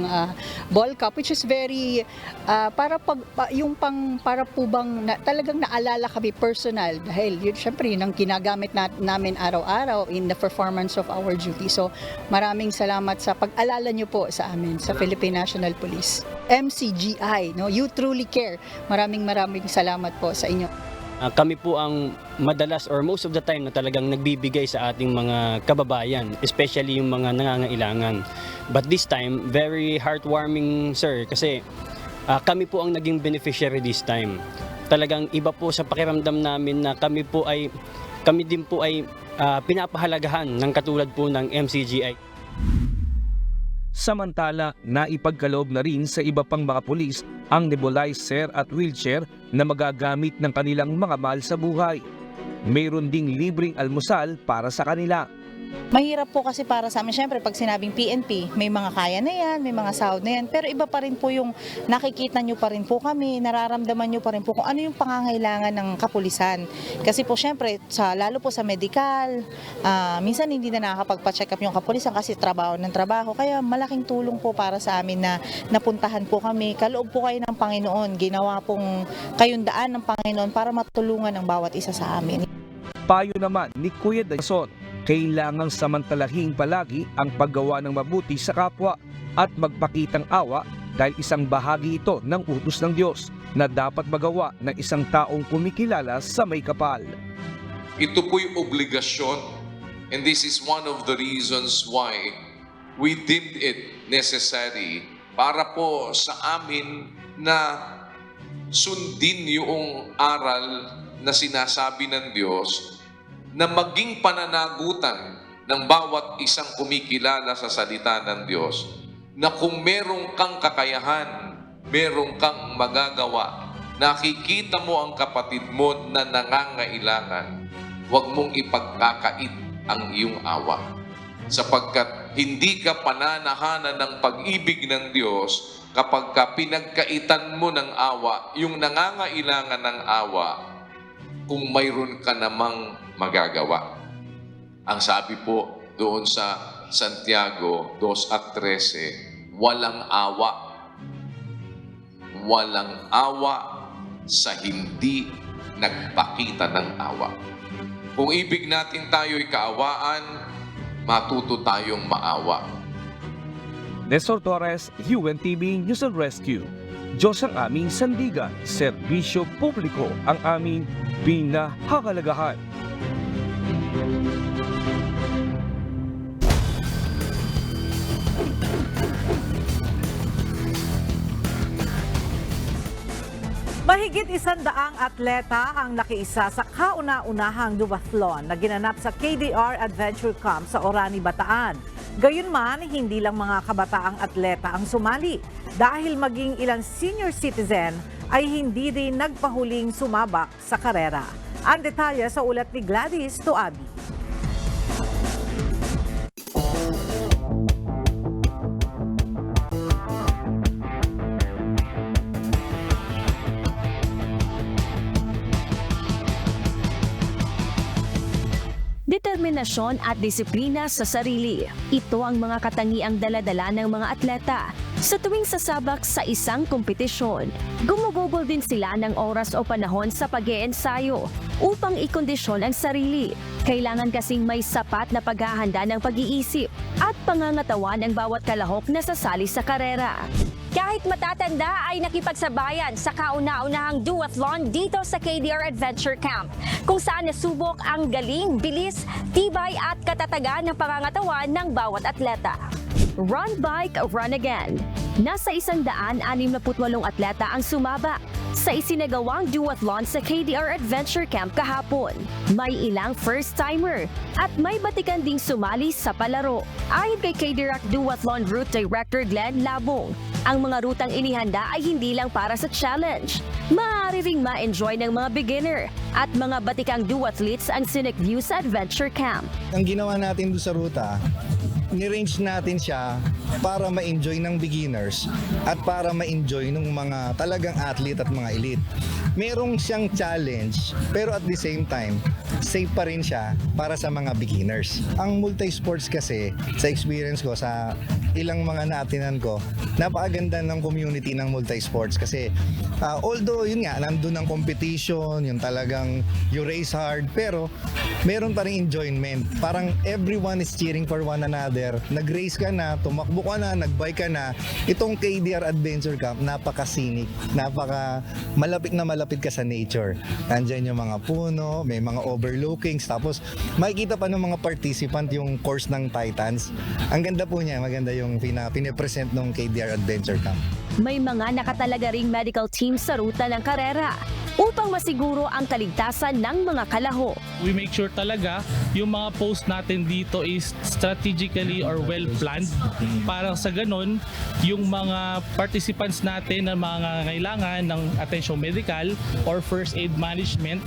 Ball Cup, which is very, para po bang talagang naalala kami personal dahil yun syempre yun ang ginagamit namin araw-araw in the performance of our duty. So maraming salamat sa pag-alala nyo po sa amin, sa Philippine National Police. MCGI, you truly care. Maraming salamat po sa inyo. Kami po ang madalas or most of the time na talagang nagbibigay sa ating mga kababayan, especially yung mga nangangailangan. But this time, very heartwarming, sir, kasi kami po ang naging beneficiary this time. Talagang iba po sa pakiramdam namin na kami din po ay pinapahalagahan ng katulad po ng MCGI. Samantala, naipagkaloob na rin sa iba pang mga pulis ang nebulizer at wheelchair na magagamit ng kanilang mga mahal sa buhay. Mayroon ding libreng almusal para sa kanila. Mahirap po kasi para sa amin, syempre pag sinabing PNP, may mga kaya na yan, may mga sahod na yan, pero iba pa rin po yung nakikita nyo pa rin po kami, nararamdaman nyo pa rin po kung ano yung pangangailangan ng kapulisan. Kasi po syempre, lalo po sa medical, minsan hindi na nakakapagpa-check up yung kapulisan kasi trabaho ng trabaho, kaya malaking tulong po para sa amin na napuntahan po kami. Kaloob po kayo ng Panginoon, ginawa pong kayong daan ng Panginoon para matulungan ang bawat isa sa amin. Payo naman ni Kuya Dayson, kailangang samantalahing palagi ang paggawa ng mabuti sa kapwa at magpakitang awa dahil isang bahagi ito ng utos ng Diyos na dapat magawa ng isang taong kumikilala sa may kapal. Ito po'y obligasyon, and this is one of the reasons why we deemed it necessary para po sa amin na sundin yung aral na sinasabi ng Diyos na maging pananagutan ng bawat isang kumikilala sa salita ng Diyos na kung merong kang kakayahan, merong kang magagawa, nakikita mo ang kapatid mo na nangangailangan, huwag mong ipagkakait ang iyong awa. Sapagkat hindi ka pananahanan ng pag-ibig ng Diyos kapag ka pinagkaitan mo ng awa, yung nangangailangan ng awa, kung mayroon ka namang magagawa. Ang sabi po doon sa Santiago 2:13, walang awa. Walang awa sa hindi nagpakita ng awa. Kung ibig natin tayo'y kaawaan, matuto tayong maawa. Nestor Torres, UNTV News and Rescue. Diyos ang aming sandigan, serbisyo publiko ang aming pinahahalagahan. Mahigit 100 atleta ang nakiisa sa kauna-unahang duathlon na ginanap sa KDR Adventure Camp sa Orani, Bataan. Gayunman, hindi lang mga kabataang atleta ang sumali dahil maging ilang senior citizen ay hindi rin nagpahuling sumabak sa karera. Ang detalye sa ulat ni Gladys Tuabi. Determinasyon at disiplina sa sarili. Ito ang mga katangiang dala-dala ng mga atleta. Sa tuwing sasabak sa isang kompetisyon, gumugugol din sila ng oras o panahon sa pag-iensayo upang ikondisyon ang sarili. Kailangan kasing may sapat na paghahanda ng pag-iisip at pangangatawan ang bawat kalahok na sasali sa karera. Kahit matatanda ay nakipagsabayan sa kauna-unahang duathlon dito sa KDR Adventure Camp, kung saan nasubok ang galing, bilis, tibay at katatagan ng pangangatawan ng bawat atleta. Run, bike, run again. Nasa 168 atleta ang sumaba. sa isinagawang duathlon sa KDR Adventure Camp kahapon. May ilang first-timer at may batikan ding sumali sa palaro. Ayon kay KDRAC Duathlon Route Director Glenn Labong, ang mga rutang inihanda ay hindi lang para sa challenge. Maaari ring ma-enjoy ng mga beginner at mga batikang duathletes ang scenic view sa Adventure Camp. Ang ginawa natin doon sa ruta, ni-range natin siya para ma-enjoy ng beginners at para ma-enjoy ng mga talagang athlete at mga elite. Merong siyang challenge pero at the same time, safe pa rin siya para sa mga beginners. Ang multi-sports kasi, sa experience ko, sa ilang mga naatinan ko, napakaganda ng community ng multi-sports kasi although yun nga, nandun ang competition, yung talagang you race hard, pero meron pa rin enjoyment. Parang everyone is cheering for one another. Nag-race ka na, tumakbo ka na, nag-bike ka na. Itong KDR Adventure Camp, napaka-scenic, malapit na malapit ka sa nature. Nandyan yung mga puno, may mga overlookings, tapos makikita pa ng mga participant yung course ng Titans. Ang ganda po niya, maganda yung pinipresent ng KDR Adventure Camp. May mga nakatalaga ring medical team sa ruta ng karera upang masiguro ang kaligtasan ng mga kalaho. We make sure talaga yung mga post natin dito is strategically or well planned para sa ganun yung mga participants natin na mga kailangan ng attention medical or first aid management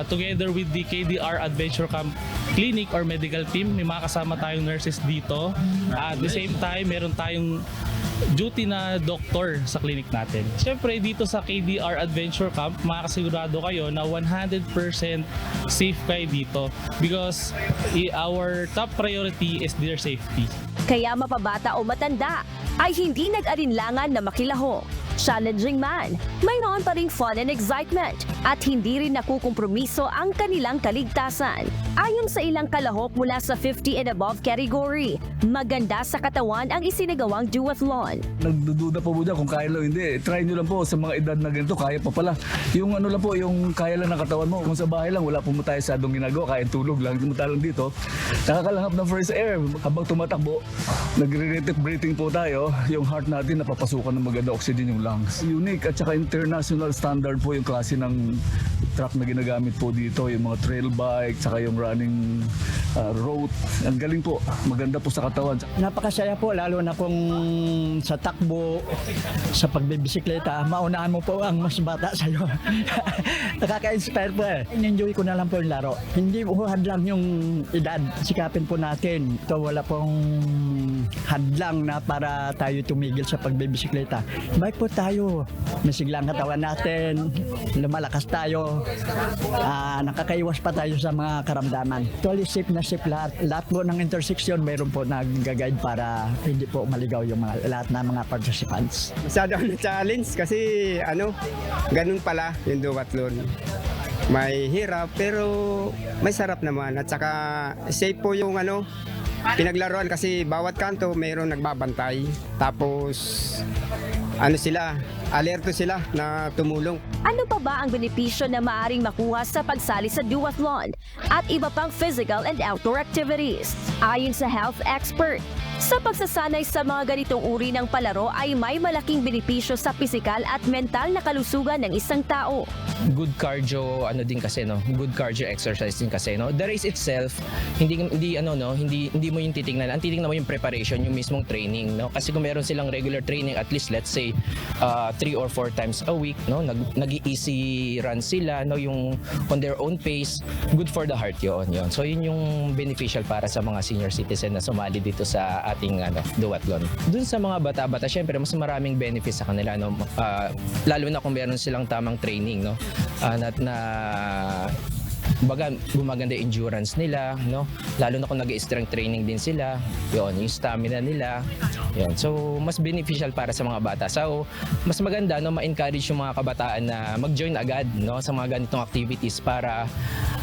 together with the KDR Adventure Camp clinic or medical team, may mga kasama tayong nurses dito. At the same time, meron tayong duty na doktor sa clinic natin. Siyempre, dito sa KDR Adventure Camp, makakasigurado kayo na 100% safe kayo dito because our top priority is their safety. Kaya mapabata o matanda ay hindi nag-alinlangan na makilaho. Challenging man, mayroon pa ring fun and excitement at hindi rin nakukompromiso ang kanilang kaligtasan. Ayon sa ilang kalahok mula sa 50 and above category, maganda sa katawan ang isinagawang duathlon. Nagdududa po dyan kung kaya lang hindi. Try nyo lang po sa mga edad na ganito, kaya pa pala. Yung ano lang po, yung kaya lang ng katawan mo. Kung sa bahay lang, wala po mo tayo sadong ginagawa, kaya tulog lang, tumunta lang dito. Nakakalanghap ng fresh air. Habang tumatakbo, nagre-retic breathing po tayo. Yung heart natin napapasukan ng maganda oxygen yung lungs. Unique at saka international standard po yung klase ng truck na ginagamit po dito. Yung mga trail bike, saka yung running road. Ang galing po. Maganda po sa katawan. Napakasaya po, lalo na kung sa takbo, sa pagbibisikleta, maunahan mo po ang mas bata sa'yo. Nakaka-inspire po eh. In-enjoy ko na lang po yung laro. Hindi po hadlang yung edad. Sikapin po natin. Ito wala pong hadlang na para tayo tumigil sa pagbibisikleta. Bike po tayo. Masiglang katawan natin. Lumalakas tayo. Nakakaiwas pa tayo sa mga karamdaman. Actually, safe na safe lahat. Lahat po ng intersection, mayroon po nag-guide para hindi po maligaw yung lahat ng mga participants. Masyado na challenge kasi ganun pala yung duathlon. May hirap pero may sarap naman at saka safe po yung pinaglaruan kasi bawat kanto mayroon nagbabantay. Tapos alerto sila na tumulong. Ano pa ba ang benepisyo na maaring makuha sa pagsali sa duathlon at iba pang physical and outdoor activities? Ayon sa health expert, sa pagsasanay sa mga ganitong uri ng palaro ay may malaking benepisyo sa pisikal at mental na kalusugan ng isang tao. Good cardio din kasi good cardio exercise din kasi The race itself hindi mo yung titingnan. Ang titingnan mo yung preparation, yung mismong training Kasi kung meron silang regular training at least let's say 3 or 4 times a week nag-easy run sila yung on their own pace, good for the heart yun. So yun yung beneficial para sa mga senior citizen na sumali dito sa ating duathlon. Dun sa mga bata-bata, syempre mas maraming benefits sa kanila lalo na kung meron silang tamang training baga gumaganda endurance nila lalo na kung nag-strength training din sila yung stamina nila so mas beneficial para sa mga bata so mas maganda ma-encourage yung mga kabataan na mag-join agad sa mga ganitong activities para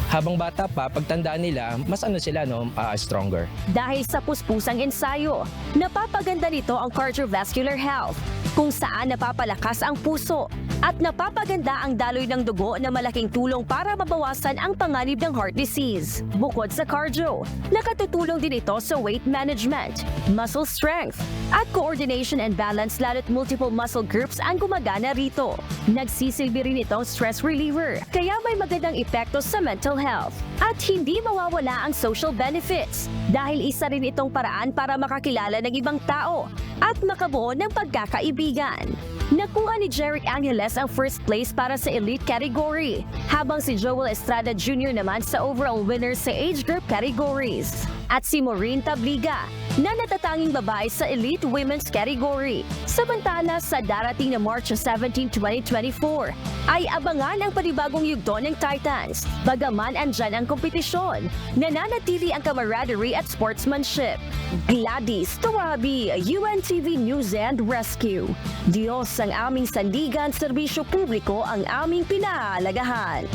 habang bata pa pagtandaan nila mas sila stronger. Dahil sa puspusang ensayo, napapaganda nito ang cardiovascular health kung saan napapalakas ang puso At napapaganda ang daloy ng dugo na malaking tulong para mabawasan ang panganib ng heart disease. Bukod sa cardio, nakatutulong din ito sa weight management, muscle strength, at coordination and balance lalo't multiple muscle groups ang gumagana rito. Nagsisilbi rin itong stress reliever, kaya may magandang epekto sa mental health. At hindi mawawala ang social benefits dahil isa rin itong paraan para makakilala ng ibang tao at makabuo ng pagkakaibigan. Nakuha ni Jeric Angeles ang first place para sa elite category, habang si Joel Estrada Jr. naman sa overall winner sa age group categories. At si Maureen Tabliga na natatanging babae sa elite women's category. Samantala sa darating na March 17, 2024 ay abangan ang panibagong yugto ng Titans. Bagaman andyan ang kompetisyon, nananatili ang camaraderie at sportsmanship. Gladys Tawabi, UNTV News and Rescue. Diyos ang aming sandigan, serbisyo publiko ang aming pinahalagahan.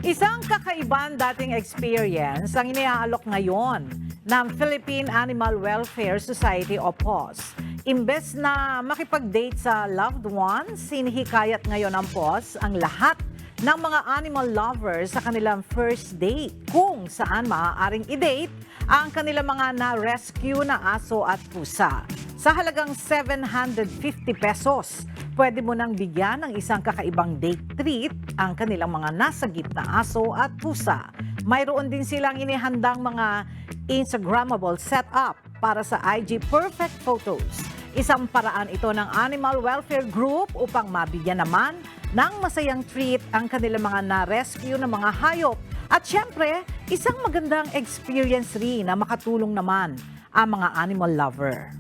Isang kakaibang dating experience ang iniaalok ngayon ng Philippine Animal Welfare Society o PAWS. Imbes na makipag-date sa loved ones, sinihikayat ngayon ng PAWS ang lahat ng mga animal lovers sa kanilang first date kung saan maaaring i-date ang kanilang mga na-rescue na aso at pusa. Sa halagang 750 pesos, pwede mo nang bigyan ng isang kakaibang date treat ang kanilang mga nasa gitna aso at pusa. Mayroon din silang inihandang mga Instagrammable setup para sa IG Perfect Photos. Isang paraan ito ng Animal Welfare Group upang mabigyan naman ng masayang treat ang kanilang mga na-rescue na mga hayop. At syempre, isang magandang experience rin na makatulong naman ang mga animal lover.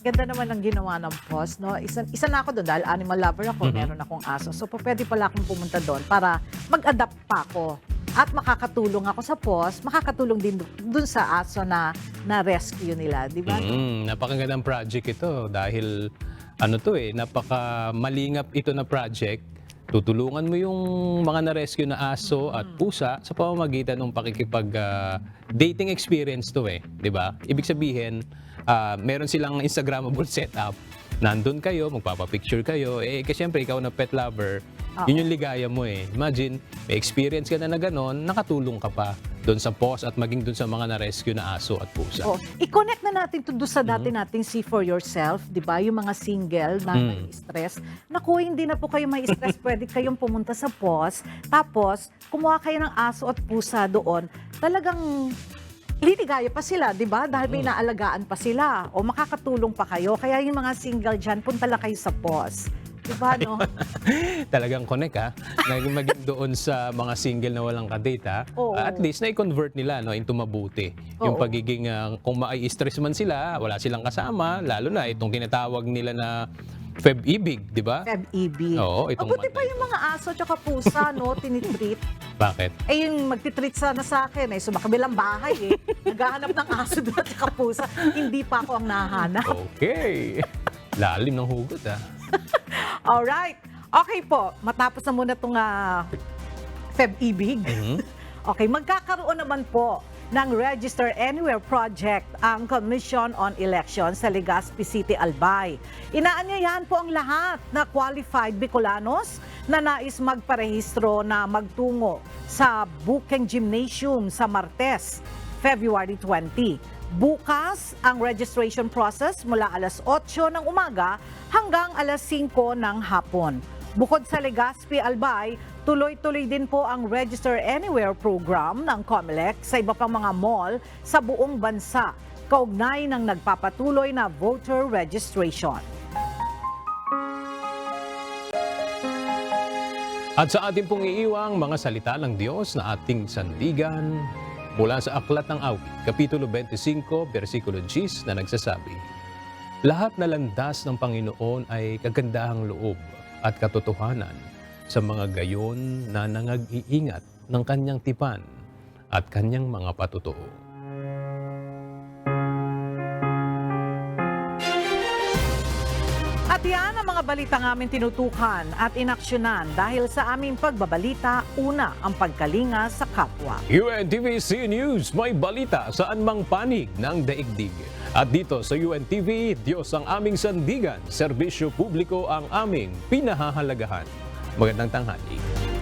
Ganda naman ang ginawa ng PAWS, no? Isa na ako doon dahil animal lover ako, meron akong aso. So, pwede pala akong pumunta doon para mag-adapt pa ako. At makakatulong ako sa PAWS, makakatulong din doon sa aso na rescue nila, di ba? Napakagandang project ito dahil napaka malingap ito na project. Tutulungan mo yung mga na-rescue na aso at pusa sa pamamagitan ng pakikipag-dating experience to di ba? Ibig sabihin, meron silang Instagrammable setup. Nandun kayo, magpapapicture kayo. Kasi syempre, ikaw na pet lover, yun yung ligaya mo Imagine, may experience ka na gano'n, nakatulong ka pa doon sa PAWS at maging doon sa mga na-rescue na aso at pusa. I-connect na natin to doon sa dati nating See For Yourself, di ba? Yung mga single na may stress. Naku, hindi na po kayo may stress. Pwede kayong pumunta sa PAWS. Tapos, kumuha kayo ng aso at pusa doon. Talagang liligaya pa sila, di ba? Dahil may naalagaan pa sila. O makakatulong pa kayo. Kaya yung mga single dyan, punta lang kayo sa PAWS. Diba, no? Talagang connect, maging doon sa mga single na walang kadate, at least na-convert nila into mabuti. Yung pagiging, kung mai-stress man sila, wala silang kasama, lalo na itong tinatawag nila na Feb-ibig, di ba? Feb-ibig. Oo, itong Mabuti pa yung mga aso at pusa, no? Tinitreat. Bakit? Yung magtitreat sana sa akin, sumakabilang bahay, naghahanap ng aso doon at pusa. Hindi pa ako ang nahanap. Okay. Lalim ng hugot, Alright. Okay po, matapos na muna itong Feb-ibig. Okay, magkakaroon naman po ng Register Anywhere Project ang Commission on Elections sa Legazpi City, Albay. Inaanyayahan po ang lahat na qualified Bicolanos na nais magparehistro na magtungo sa Bukeng Gymnasium sa Martes, February 20. Bukas ang registration process mula alas 8 ng umaga hanggang alas 5 ng hapon. Bukod sa Legazpi, Albay, tuloy-tuloy din po ang Register Anywhere program ng COMELEC sa iba pang mga mall sa buong bansa, kaugnay ng nagpapatuloy na voter registration. At sa ating pong iiwang mga salita ng Diyos na ating sandigan, mula sa Aklat ng Awit, Kapitulo 25, versikulo 10 na nagsasabi, lahat na landas ng Panginoon ay kagandahang loob at katotohanan sa mga gayon na nangag-iingat ng kanyang tipan at kanyang mga patotoo. At Yan ang mga balitang aming tinutukan at inaksyonan dahil sa aming pagbabalita, una ang pagkalinga sa kapwa. UNTV News, may balita saan mang panig ng daigdig. At dito sa UNTV, Diyos ang aming sandigan, serbisyo publiko ang aming pinahahalagahan. Magandang tanghali.